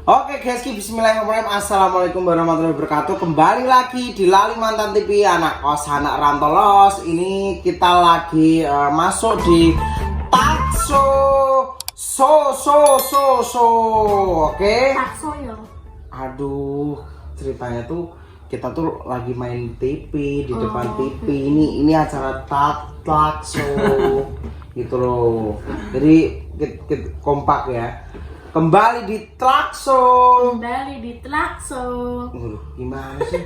Oke guys, bismillahirrahmanirrahim. Assalamualaikum warahmatullahi wabarakatuh. Kembali lagi di Lali Mantan TV, anak kos anak rantolos. Ini kita lagi masuk di takso Oke. Takso ya. Aduh, ceritanya tuh kita tuh lagi main TV di depan TV. Okay. Ini acara takso gitu loh. Jadi kita kompak ya. Kembali di Tlakso. Gimana sih?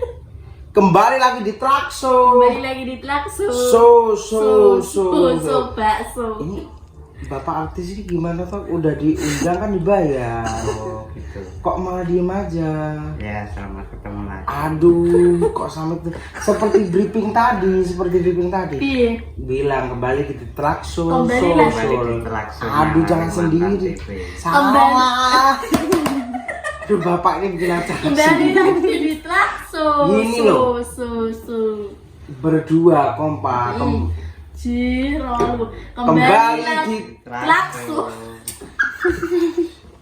Kembali lagi di Tlakso. Bakso. Ini bapak artis ini gimana Pak? Udah diundang kan dibayar. Oh gitu. Kok malah diem aja? Ya, selamat ketemu lagi. Aduh, kok sampai seperti briefing tadi. Iya. Bilang kembali di Tlakso. Kembali di Tlakso. Aduh, jangan sendiri. Salah. Aduh, bapak ini bikin acara Kembali sendiri. lagi di Tlakso. Gini loh. Berdua kompak. Jirol. Kembali di Tlakso.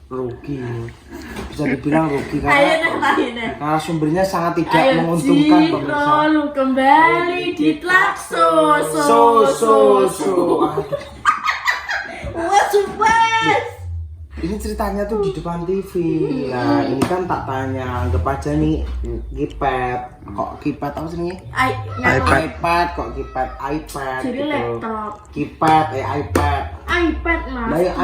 Rugi. Bisa dibilang rugi Ayo karena deh. narasumbernya sangat tidak Ayo menguntungkan pemirsa. Jirol, kembali di Tlakso. Aduh. Wah, super. Ini ceritanya tuh di depan TV. Nah, ini kan tak tanya, anggap aja nih keypad. Kok keypad apa sih nih? iPad kok keypad iPad Jadi gitu. laptop. Keypad iPad. iPad mas. Lah, ya,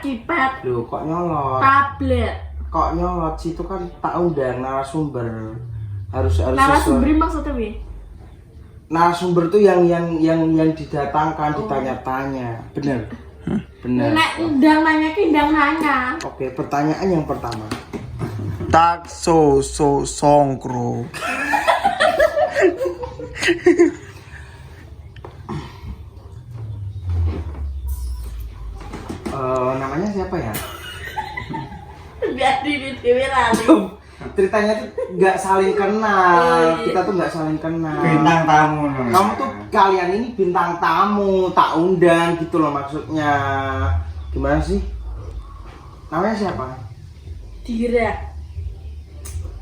Keypad. Loh, kok nyolot? Tablet. Kok nyolot sih, itu kan tak undang narasumber. Harus Narasumber maksudnya wi? narasumber tuh yang didatangkan, ditanya-tanya. Bener. Bener. Nek ndang nanya ki ndang nanya. Oke, pertanyaan yang pertama. takso songkro. Namanya siapa ya? Biar di TV lali. Ceritanya tuh nggak saling kenal. Kita tuh nggak saling kenal. Bintang tamu. Kamu tuh kalian ini bintang tamu, tak undang gitu loh maksudnya. Gimana sih? Namanya siapa? Dira.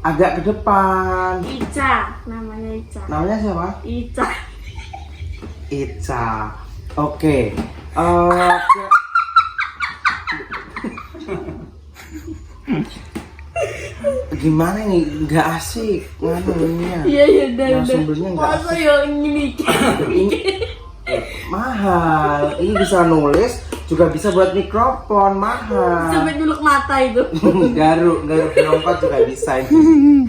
Agak ke depan. Ica. Namanya Ica. Namanya siapa? Ica. Ica. Oke. Gimana nih? Nggak asik nganunya. Iya udah. Narasumbernya nggak Masa asik. yo ngini. Ini mahal. Ini bisa nulis, juga bisa buat mikrofon, mahal. Sampai duluk mata itu. Garuk lompat juga bisa ini.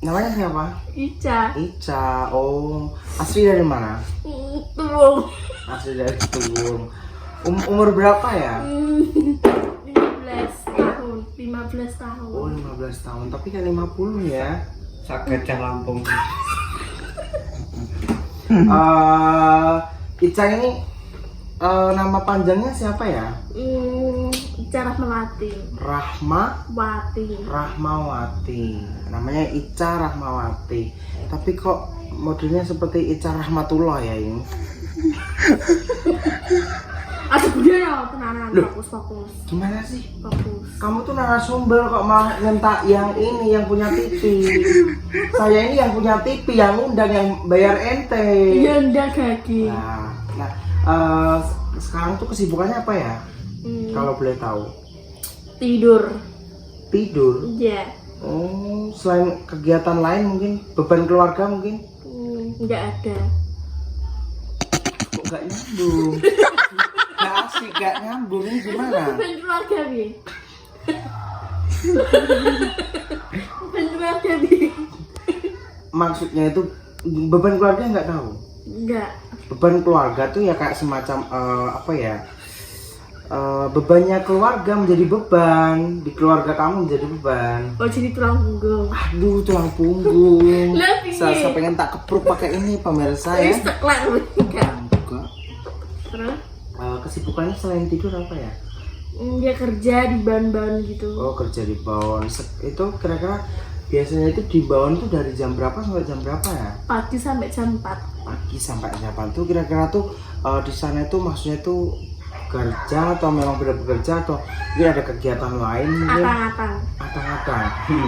Namanya siapa? Ica. Ica. Oh, asli dari mana? Tuh. Asli dari Tuwung. Umur berapa ya? 15 tahun. Oh, 15 tahun. Tapi kan 50 ya. Sakecah Lampung. Ica ini nama panjangnya siapa ya? Ica Rahmawati. Rahmawati. Namanya Ica Rahmawati. Tapi kok modelnya seperti Ica Rahmatullah ya ini? Aduh udah ya, tenanan. Loh. Fokus. Gimana sih? Fokus. Kamu tuh narasumber kok malah nyentak yang ini, yang punya TV. Saya ini yang punya TV, yang undang, yang bayar ente. Iya ndak kaki. Nah, sekarang tuh kesibukannya apa ya? Kalau boleh tahu. Tidur. Tidur. Iya. Oh, selain kegiatan lain mungkin beban keluarga mungkin? Nggak ada. Kok gak nyambung? Gak asik, gak nyambung, ini gimana? Beban keluarga bi. Beban keluarga bi. Maksudnya itu beban keluarga nggak tahu? Enggak. Beban keluarga tuh ya kayak semacam apa ya? Bebannya keluarga menjadi beban, di keluarga kamu menjadi beban. Oh jadi tulang punggung. Aduh, tulang punggung. Lah, piye? Saya pengen tak kepruk pakai ini pemirsa ya. Wis teklek enggak. Enggak. Terus Kesibukannya selain tidur apa ya? dia kerja di ban-ban gitu. Oh, kerja di bawon. Itu kira-kira biasanya itu di bawon itu dari jam berapa sampai jam berapa ya? Pagi sampai jam 4. Pagi sampai jam 8 tuh kira-kira tuh di sana itu maksudnya tuh kerja atau memang benar bekerja atau ini ada kegiatan lain mungkin? Atang-atang. Atang-atang.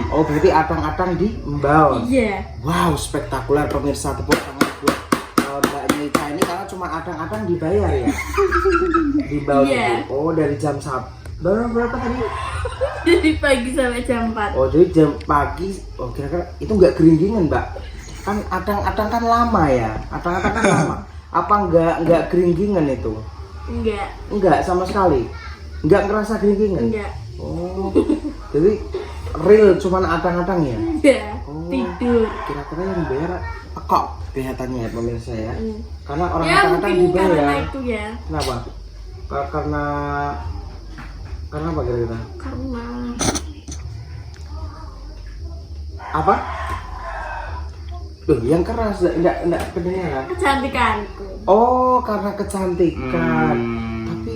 Oh berarti atang-atang di Mbao. Iya. Wow, spektakuler pemirsa, tepuk tangan buat Mbak Nita ini karena cuma atang-atang dibayar ya. Di Mbao Iya. itu. Oh dari jam 1. Berapa tadi? Dari pagi sampai jam 4. Oh jadi jam pagi. Oh kira-kira itu nggak geringgingan Mbak? Kan atang-atang kan lama ya. Atang-atang kan lama. Apa nggak geringgingan itu? Enggak sama sekali. Enggak ngerasa geringgingan. Enggak. Oh. Jadi real cuman atang-atang ya. Iya. Oh. Tidur. Kira-kira yang bayar kok kelihatannya ya pemirsa ya. Karena orang Ya atang-atang mungkin karena dibayar. itu ya. Kenapa? Karena apa kira-kira? Karena Apa? Loh, yang keras enggak kedengaran. kecantikanku. Oh, karena kecantikan. Tapi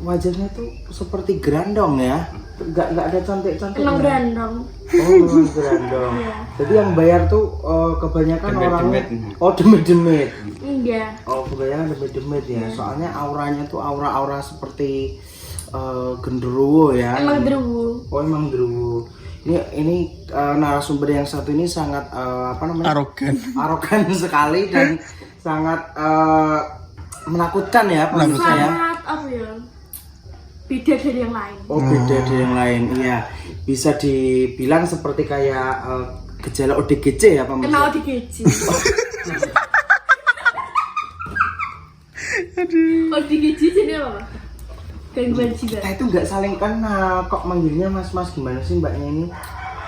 wajahnya tuh seperti gerandong ya. Enggak ada cantik-cantik. Emang berandong. Oh, memang gerandong. Iya. Jadi yang bayar tuh kebanyakan Demit-demit. orang. Oh, demit-demit. Enggak. Oh, kebanyakan demit-demit ya. Soalnya auranya tuh aura-aura seperti genderuwo ya. Emang deruwo. Oh, emang genderuwo. Ini narasumber yang satu ini sangat apa namanya? Arogan sekali dan sangat menakutkan ya pemirsa ya. Sangat apa ya? Beda dari yang lain. Oh beda dari yang lain, iya. Bisa dibilang seperti kayak gejala ODGJ ya pemirsa. Emang ODGJ. ODGJ jadi apa? Gangguan jiwa. Kita itu nggak saling kenal, kok manggilnya mas-mas gimana sih mbaknya ini?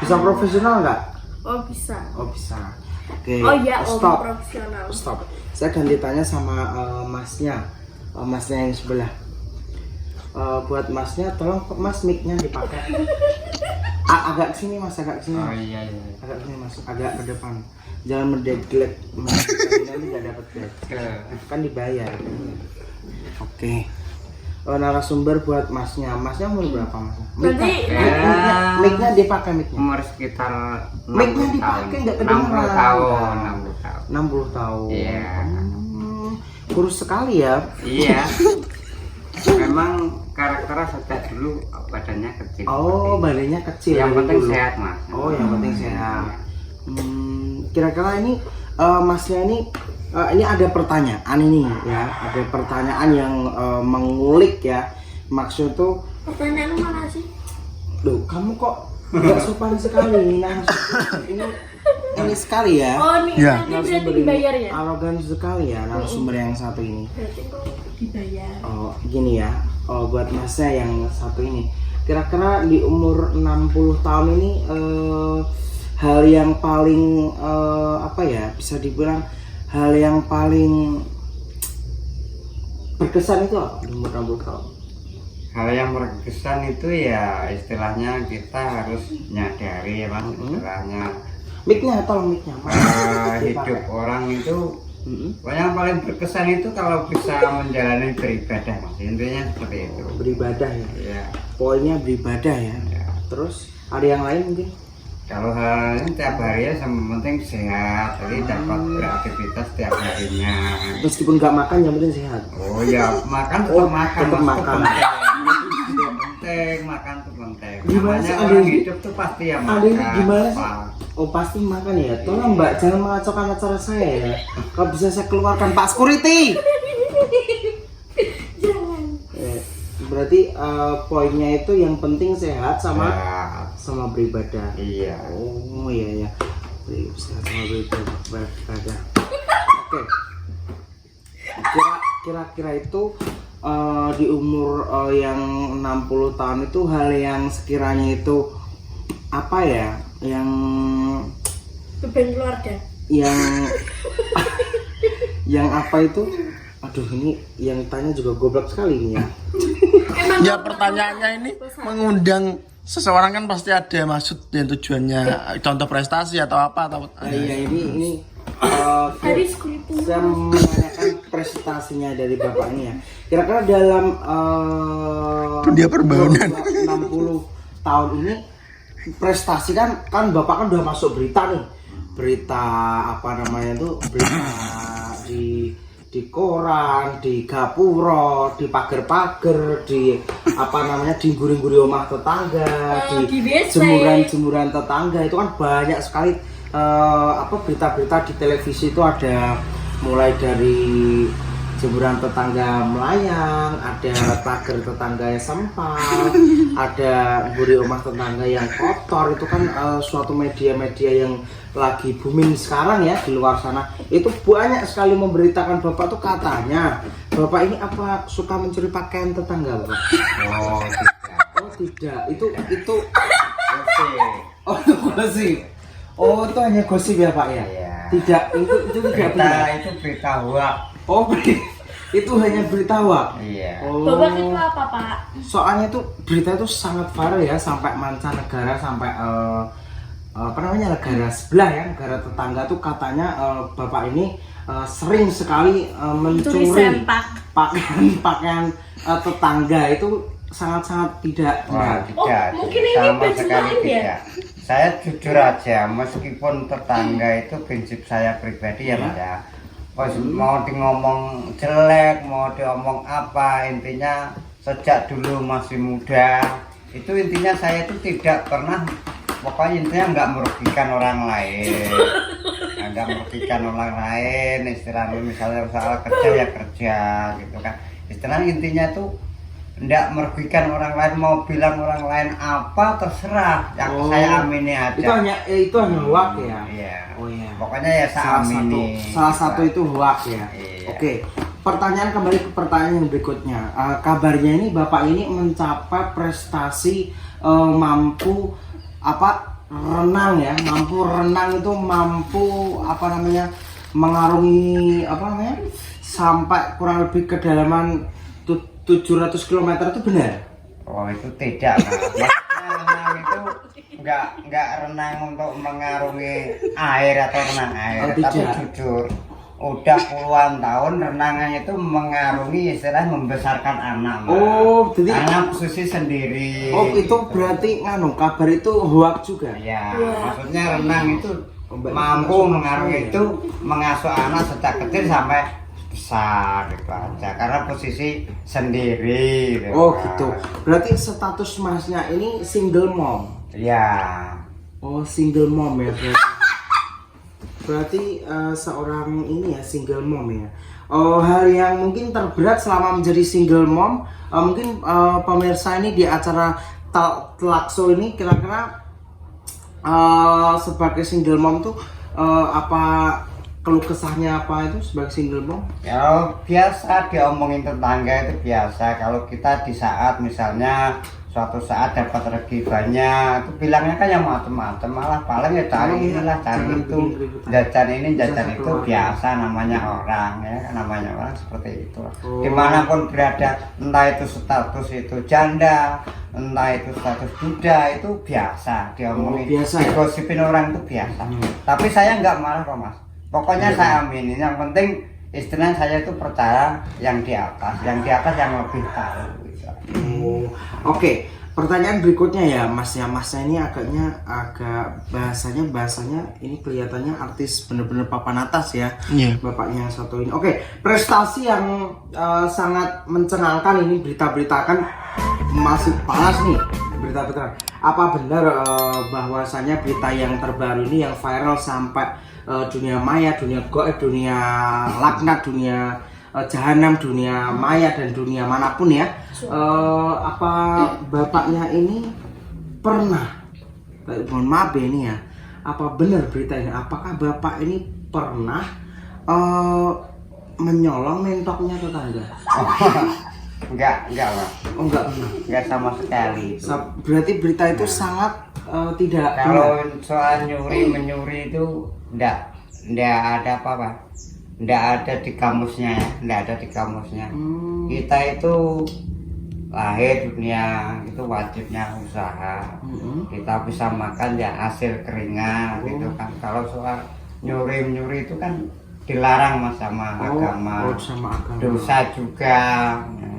Bisa profesional nggak? Oh bisa. Oh bisa. Oke. Oh iya, stop. profesional. Stop. Saya ganti tanya sama masnya, masnya yang sebelah. Buat masnya, tolong mas mic-nya dipakai. Agak kesini mas, agak kesini. Oh iya. Agak kesini mas, agak ke depan. Jangan mendeglek, nanti nggak dapat bed. Kan dibayar. Oke. Narasumber buat masnya. Masnya umur berapa mas? Berarti Mic-nya dipakai mic-nya. Umur sekitar Mic-nya 60 tahun. dipakai nggak kedengeran. 60 tahun. 60 tahun. Iya. Kurus sekali ya. Iya. Memang karakternya sejak dulu badannya kecil. Oh, badannya kecil. Yang dari penting dulu. sehat mas. Oh, yang penting sehat. Kira-kira ini masnya ini ada pertanyaan ini ya, ada pertanyaan yang mengulik ya. Maksud tuh, pertanyaan mana sih? loh kamu kok nggak sopan sekali ini sekali ya. Oh ini Ya. nanti berarti dibayar ya? Arogan sekali ya narasumber yang satu ini. Berarti kok dibayar? Oh gini ya, buat masnya yang satu ini, kira-kira di umur 60 tahun ini hal yang paling apa ya, bisa dibilang hal yang paling berkesan itu apa di umur 60 tahun? Hal yang berkesan itu ya istilahnya kita harus menyadari ya mas, istilahnya Mic-nya, tolong mic-nya. hidup orang itu yang paling berkesan itu kalau bisa menjalani beribadah mas, intinya seperti itu. Beribadah ya, Ya. poinnya beribadah ya. Ya. Terus ada yang lain mungkin? Kalau hal ini tiap hari ya yang penting sehat, jadi dapat beraktivitas tiap harinya. Meskipun nggak makan yang penting sehat. Oh ya makan Oh, tetap makan, tetap Mas, makan. itu penting, makan tuh penting. Gimana Namanya sih, orang Ade? hidup tuh pasti ya makan. Ade ini gimana sih? Pak. Oh pasti makan ya. Tolong mbak jangan mengacaukan acara saya ya. Kalau bisa saya keluarkan Pak Security. Jangan. Berarti poinnya itu yang penting sehat sama Ya, sama beribadah. iya. Oh iya ya. Sehat sama beribadah. Oke. Kira-kira itu di umur yang 60 tahun itu hal yang sekiranya itu apa ya? Beban keluarga. Yang apa itu? Aduh ini yang tanya juga goblok sekali ini ya. Emang Ya pertanyaannya ini mengundang seseorang kan pasti ada maksud dan tujuannya, contoh prestasi atau apa atau Iya ini Hari skripsi. saya menanyakan prestasinya dari bapak ini ya. Kira-kira dalam Dunia perbankan 60 tahun ini prestasi kan bapak kan udah masuk berita nih, berita apa namanya tuh, berita di di koran, di gapura, di pagar-pagar, di apa namanya, di guri-guri rumah tetangga, di WC. jemuran-jemuran tetangga. Itu kan banyak sekali apa berita-berita di televisi. Itu ada mulai dari jemuran tetangga melayang, ada pagar tetangga yang sempal, ada guri rumah tetangga yang kotor. Itu kan suatu media-media yang lagi booming sekarang ya di luar sana. Itu banyak sekali memberitakan. Bapak tuh katanya Bapak ini apa suka mencuri pakaian tetangga, Bapak? Oh tidak. Oh tidak, itu Oke. oh itu gosip. Oh itu hanya gosip ya Pak ya? Iya. Tidak, itu tidak Berita benar. itu berita hoax. Oh itu hanya berita hoax. Iya. Oh. Bapak itu apa, Pak? Soalnya itu berita itu sangat viral ya, sampai mancanegara, sampai apa namanya, negara sebelah ya, negara tetangga tuh katanya Bapak ini sering sekali mencuri pakaian tetangga. Itu sangat-sangat tidak Wah, benar. tidak. mungkin ini Sama baju sekali lain ya? tidak. Saya jujur aja, meskipun tetangga itu prinsip saya pribadi ya Mas ya. Mau di ngomong jelek, mau diomong apa, intinya sejak dulu masih muda, itu intinya saya itu tidak pernah, pokoknya intinya nggak merugikan orang lain. Nggak merugikan orang lain, istilahnya misalnya soal kerja ya kerja gitu kan. Istilahnya intinya itu nggak merugikan orang lain, mau bilang orang lain apa terserah, yang saya amini aja. Itu hanya hoax ya. Iya. Oh iya. Pokoknya ya saya amini. Salah satu itu hoax ya. Iya. Oke. Pertanyaan kembali ke pertanyaan yang berikutnya. Kabarnya ini Bapak ini mencapai prestasi mampu apa renang ya, mampu renang itu mampu apa namanya, mengarungi apa namanya, sampai kurang lebih kedalaman 700 km. Itu benar? Oh itu tidak Mas. Maksudnya renang itu nggak renang untuk mengarungi air atau renang air, Oh, tapi tidak. jujur udah puluhan tahun renangannya itu mengarungi, istilah membesarkan anak Mas. Oh, jadi anak susi sendiri. oh itu gitu. berarti kabar itu hoax juga. Ya, Iya. maksudnya renang itu Mbak, mampu mengasuh mengarungi anak, itu mengasuh anak sejak kecil sampai besar gitu aja, karena posisi sendiri gitu. Oh Mas. gitu. Berarti status Masnya ini single mom. Ya. Oh single mom ya berarti. Berarti seorang ini ya single mom ya. Oh, hal yang mungkin terberat selama menjadi single mom, mungkin pemirsa ini di acara Talkso ini kira-kira sebagai single mom tuh apa keluh kesahnya apa itu sebagai single mom? Ya biasa diomongin tetangga itu biasa. Kalau kita di saat misalnya suatu saat dapat rezeki banyak, itu bilangnya kan yang macam-macam, malah paling ya cari inilah, cari itu, jajan ini, jajan itu, biasa namanya orang ya, namanya orang seperti itu. Dimanapun berada, entah itu status itu janda, entah itu status duda, itu biasa diomongin, biasa ya? digosipin orang itu biasa. Tapi saya nggak marah kok Mas. Pokoknya saya aminin. Yang penting istilahnya saya itu percaya yang di atas yang lebih tahu. Gitu. Oke. Pertanyaan berikutnya ya Mas ya. Masnya ini agak bahasanya ini kelihatannya artis bener-bener papan atas ya. Iya. Bapaknya yang satu ini. Oke, prestasi yang sangat mencengangkan ini, berita-berita kan masih panas nih berita-berita. Apa benar bahwasanya berita yang terbaru ini yang viral sampai dunia maya, dunia goib, dunia laknat, dunia jahanam, dunia maya dan dunia manapun ya, apa bapaknya ini pernah, mohon maaf ya ini ya, apa benar berita ini, apakah bapak ini pernah menyolong mentoknya tetangga? Enggak Mas. Oh enggak pernah. Enggak sama sekali itu. Berarti berita itu sangat tidak Kalau benar. soal menyuri itu enggak ada apa-apa. Enggak ada di kamusnya ya, enggak ada di kamusnya. Kita itu lahir dunia itu wajibnya usaha. Kita bisa makan ya hasil keringat gitu kan. Kalau soal nyuri itu kan dilarang Mas sama agama. Sama agama. Dosa juga.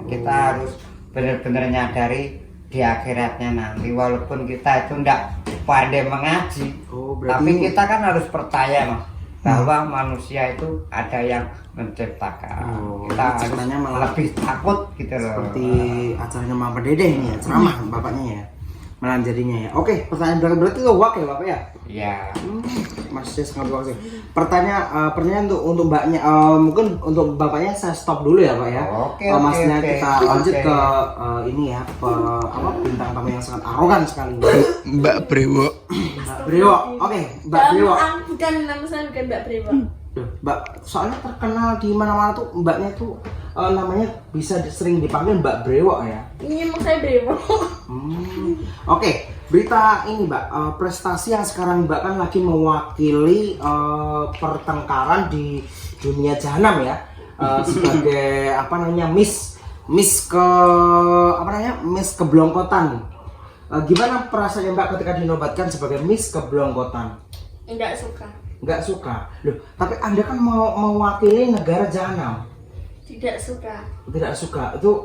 Kita harus benar-benar nyadari di akhiratnya nanti, walaupun kita itu enggak pandai mengaji, Oh, berarti tapi kita kan harus percaya Mas. bahwa manusia itu ada yang menciptakan. Oh, Kita ini ceritanya harus malah lebih takut gitu loh. Seperti acaranya Mama Dede ini ya, ceramah bapaknya ya. Malah jadinya ya. Oke, pertanyaan belakang berarti itu hoax ya Bapak ya? Ya. Masih sangat hoax ya. Pertanyaan untuk Mbaknya, mungkin untuk Bapaknya saya stop dulu ya Pak ya. Oke, Masnya oke. kita lanjut ke ini ya, bintang tamu yang sangat arogan sekali. Mbak Brewo. Mbak Brewo. Oke, Mbak Brewo. Bukan nama saya bukan Mbak Brewo. Duh, Mbak, soalnya terkenal di mana-mana tuh Mbaknya tuh namanya bisa sering dipanggil Mbak Brewo ya. Ini emang saya Brewo. Oke, berita ini Mbak, prestasi yang sekarang Mbak kan lagi mewakili pertengkaran di dunia jahanam ya, sebagai apa namanya Miss Keblongkotan. Gimana perasaannya Mbak ketika dinobatkan sebagai Miss Keblongkotan? Enggak suka. Nggak suka, loh. Tapi Anda kan mau mewakili negara jahanam. Tidak suka. Tidak suka. Itu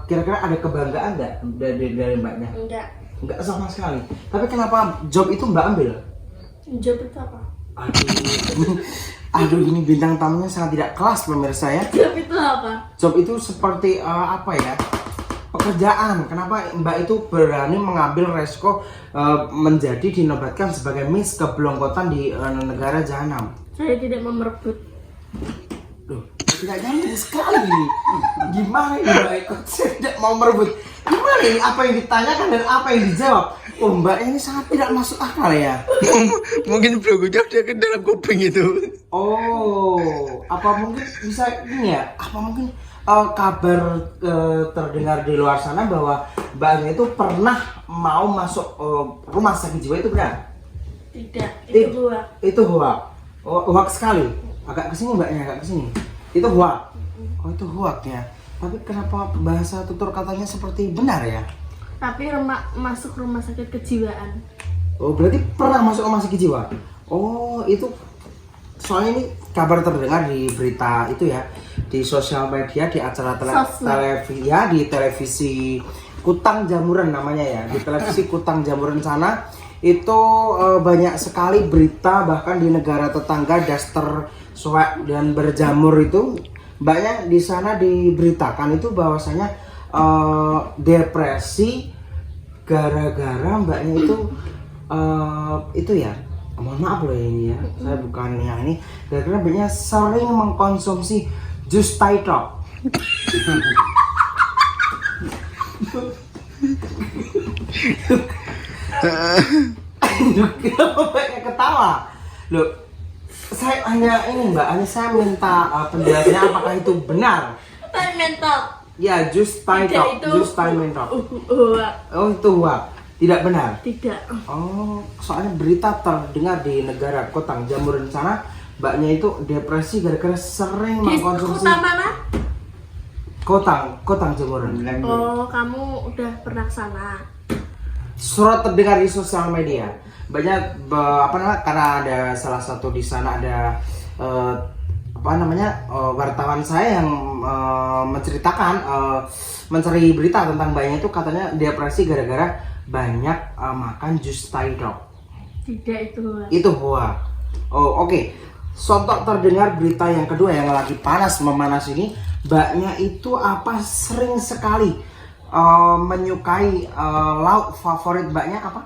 kira-kira ada kebanggaan nggak dari Mbaknya? Enggak. Nggak sama sekali. Tapi kenapa job itu Mbak ambil? Job itu apa? Aduh, ini bintang tamunya sangat tidak kelas pemirsa ya. Job itu apa? Job itu seperti apa ya? Pekerjaan. Kenapa Mbak itu berani mengambil resiko menjadi dinobatkan sebagai Miss Keblongkotan di negara jahanam? Saya tidak mau merebut. Loh, tidak nyambung sekali ini. Gimana ini Mbak Eko? Saya tidak mau merebut. Gimana ini? Apa yang ditanyakan dan apa yang dijawab? Oh, Mbak ini sangat tidak masuk akal ya. Mungkin blogonya dia ke dalam kuping itu. Oh, apa mungkin bisa ini ya? Apa mungkin kabar terdengar di luar sana bahwa Mbaknya itu pernah mau masuk rumah sakit jiwa, itu benar? Tidak, itu hoax. Itu hoax. Oh, hoax sekali. Agak kesini Mbaknya, agak kesini. Itu hoax. Oh, itu hoax ya. Tapi kenapa bahasa tutur katanya seperti benar ya? Tapi masuk rumah sakit kejiwaan. Oh, berarti pernah masuk rumah sakit jiwa. Oh, itu soalnya ini kabar terdengar di berita itu ya, di sosial media, di acara televisi ya, di televisi Kutang Jamuran namanya ya, di televisi Kutang Jamuran sana itu banyak sekali berita, bahkan di negara tetangga daster suek dan berjamur itu Mbaknya di sana diberitakan itu bahwasanya depresi gara-gara Mbaknya itu ya, mohon maaf loh ini ya, saya bukan yang ini, gara-gara Mbaknya sering mengkonsumsi jus Thaitok. Kenapa Mbaknya ketawa? Loh, saya hanya ini Mbak, saya minta penjelasannya apakah itu benar? Thai mentok. Ya, jus Thaitok, jus Thai mentok. Hoax. Oh, itu hoax. Tidak benar. Tidak. Oh, soalnya berita terdengar di negara Kutang Jamuran sana, Mbaknya itu depresi gara-gara sering Di mengkonsumsi kota mana? Kutang Jamuran. Oh, kamu udah pernah sana. Surat terdengar di sosial media. Banyak karena ada salah satu di sana ada wartawan saya yang menceritakan mencari berita tentang Mbaknya itu katanya depresi gara-gara banyak makan jus Thaitok. Tidak, itu hoax. Itu hoax. Oh, oke. Sontak terdengar berita yang kedua yang lagi panas memanas ini, Mbaknya itu sering sekali menyukai lauk favorit Mbaknya apa?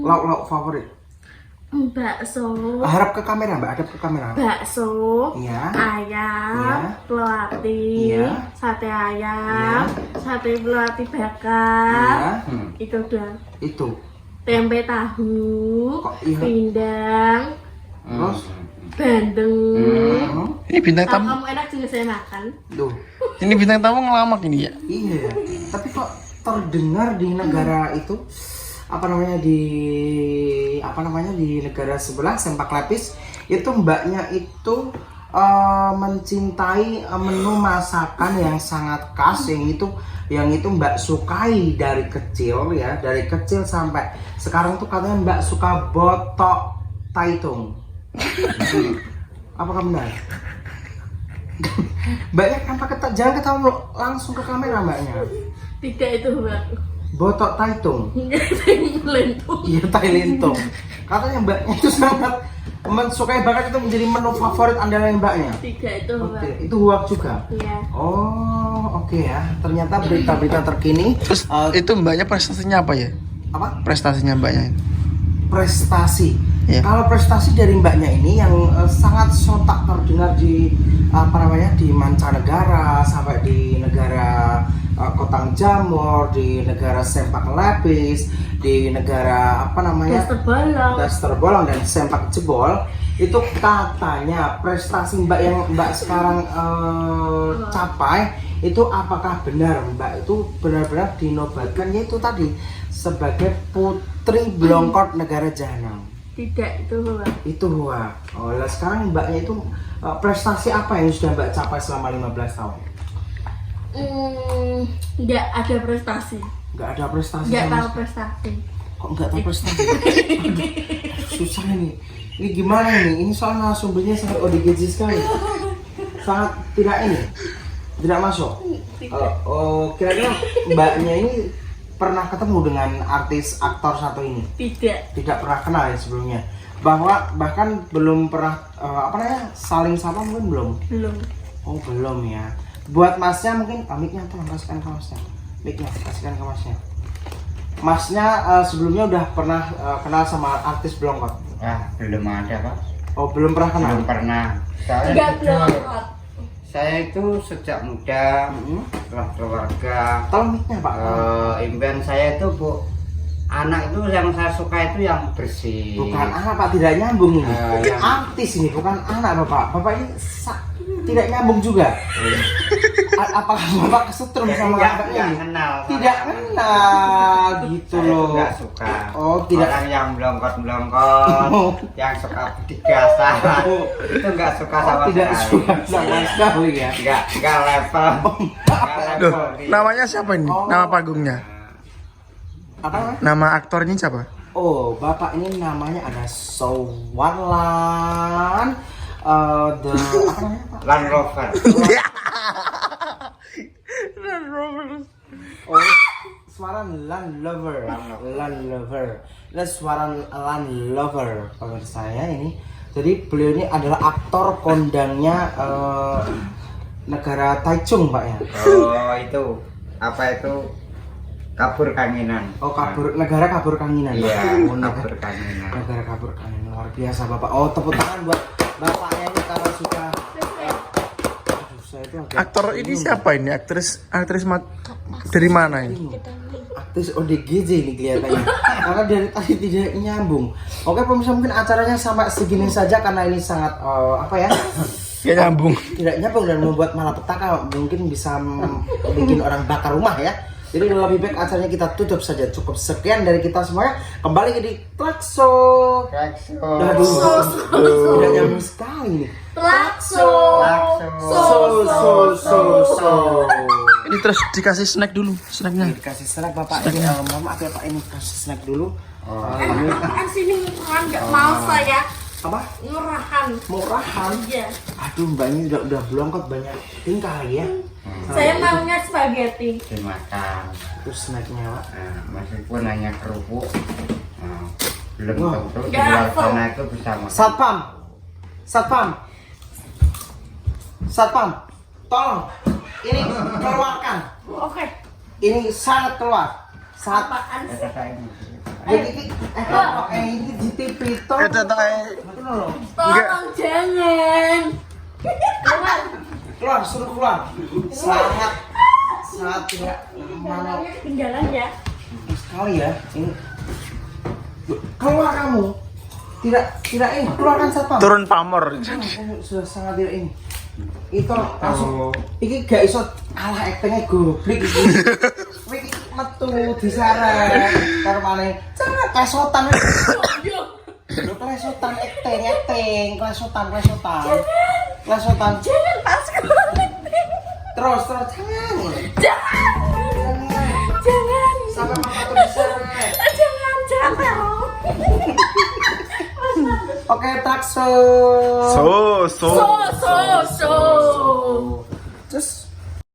Lauk favorit. Bakso. Harap ke kamera Mbak, hadap ke kamera. Bakso. Iya. Ayam. Iya. Pelati. Iya. Sate ayam. Sate pelati bakar. Iya. Itu udah. Itu. Tempe tahu. Kok iya? Pindang. Terus Bandeng. Ini bintang Kalau tamu. kamu enak juga saya makan. Duh. Ini bintang tamu ngelamak ini ya. Iya. Tapi kok terdengar di negara itu di negara sebelah Sempak Lapis itu Mbaknya itu mencintai menu masakan yang sangat khas yang itu Mbak sukai dari kecil ya, dari kecil sampai sekarang tuh katanya Mbak suka botok taitung. Apakah benar? Mbaknya jangan ketawa langsung ke kamera Mbaknya. Tidak, itu hoax. Botok taitung. Lentung. Iya, tai lentung. Katanya Mbaknya itu sangat mensukai banget itu menjadi menu favorit andalan mbaknya? Tidak, itu hoax. Oke, itu huak juga? Iya. Oh, oke ya. Ternyata berita-berita terkini. Terus itu mbaknya prestasinya apa ya? Apa? Prestasinya mbaknya. Prestasi. Iya. Kalau prestasi dari mbaknya ini yang sangat sontak terdengar di di mancanegara, sampai di negara Kotang Jamur, di negara Sempak Lapis, di negara Daster Bolong dan Sempak Jebol, itu katanya prestasi mbak yang mbak sekarang capai itu apakah benar mbak itu benar-benar dinobatkan yaitu tadi sebagai putri Blongkot negara Jahanam? Tidak, itu hoax. Itu huak. Oh, lah sekarang mbaknya itu prestasi apa yang sudah mbak capai selama 15 tahun? Nggak ada prestasi. Nggak ada prestasi. Nggak sama tahu sekali. prestasi. Kok nggak tahu prestasi? Aduh, susah ini. Ini gimana ini? Ini soalnya sumbernya sangat ODGJ sekali. Sangat tidak masuk. Kira-kira mbaknya ini pernah ketemu dengan artis aktor satu ini? Tidak pernah kenal ya sebelumnya. Bahkan belum pernah saling sapa mungkin belum? Belum. Oh belum ya. Buat masnya mungkin mic-nya tolong kasihkan ke masnya. Mic-nya kasihkan ke masnya. Masnya sebelumnya udah pernah kenal sama artis Blongkot? Belum ada Pak. Oh belum pernah kenal? Belum pernah. Saya itu sejak muda setelah keluarga. Tolong mic-nya Pak. Impian saya itu anak itu yang saya suka itu yang bersih. Bukan anak Pak, tidak nyambung ini. Yang- Artis ini bukan anak Bapak. Bapak ini tidak nyambung juga. Apakah Bapak kesetrum sama anaknya yang ini? kenal. Tidak kenal gitu Saya itu loh. nggak suka. Oh, tidak. Orang yang belongkot, yang suka digasan, itu nggak suka sama Tidak sekali. suka sama sekali ya. Nggak level. Nggak Loh, level. namanya siapa ini? Oh. Nama panggungnya? Apa namanya? Nama aktornya siapa? Oh, Bapak ini namanya ada Sowarlan the apa namanya Pak? Land Rover. Oh, Swaran Land Lover. Swaran Land Lover pemirsa saya ini. Jadi beliau ini adalah aktor kondangnya negara Taichung Pak ya. Oh itu apa itu kabur kanginan. Oh negara kabur kanginan. Iya, Oh, kabur kanginan. negara kabur kanginan luar biasa Bapak. Oh tepuk tangan buat bapaknya ini karena sudah. Aduh, saya itu agak Aktor ini bingung. siapa ini? Aktris dari mana ini? Artis ODGJ ini kelihatannya karena dari tadi tidak nyambung. Oke pemirsa mungkin acaranya sampai segini saja karena ini sangat Ya nyambung. tidak nyambung dan membuat malapetaka mungkin bisa bikin orang bakar rumah ya. Jadi lebih baik acaranya kita tutup saja. Cukup sekian dari kita semuanya. Kembali ke di Klakso. Aduh, tidak nyambung sekali nih. Lakso. So. Ini terus dikasih snack dulu, snacknya. Dikasih snack Bapak. Maaf ya Pak, ini kasih snack dulu. Apaan sini murahan, nggak mau saya. Apa? Murahan. Iya. Aduh, Mbak ini udah Blongkot banyak tingkah lagi ya. Saya maunya spaghetti. Dimakan. Itu snacknya Pak. Meskipun hanya kerupuk, belum Wah. tentu di Nggak luar langsung. sana itu bisa makan. Satpam, tolong. Ini keluarkan. Oke. Ini sangat keluar. Saat Apaan sih? ini di TV itu. Tolong jangan. Keluar, suruh keluar. Sangat tidak mana Ketinggalan ya. sekali ya. Ini keluar kamu. Tidak ini keluarkan satpam. Turun pamor. Sudah sangat tidak ini. Itu langsung iki gak iso kalah aktingnya goblok iki. Iki metu diseret karo maneh. Jangan klesotan. Lho klesotan akting, klesotan. Jangan pas Terus jangan. Jangan. Sampai mama tuh diseret. Jangan. Oke, takso. So. So.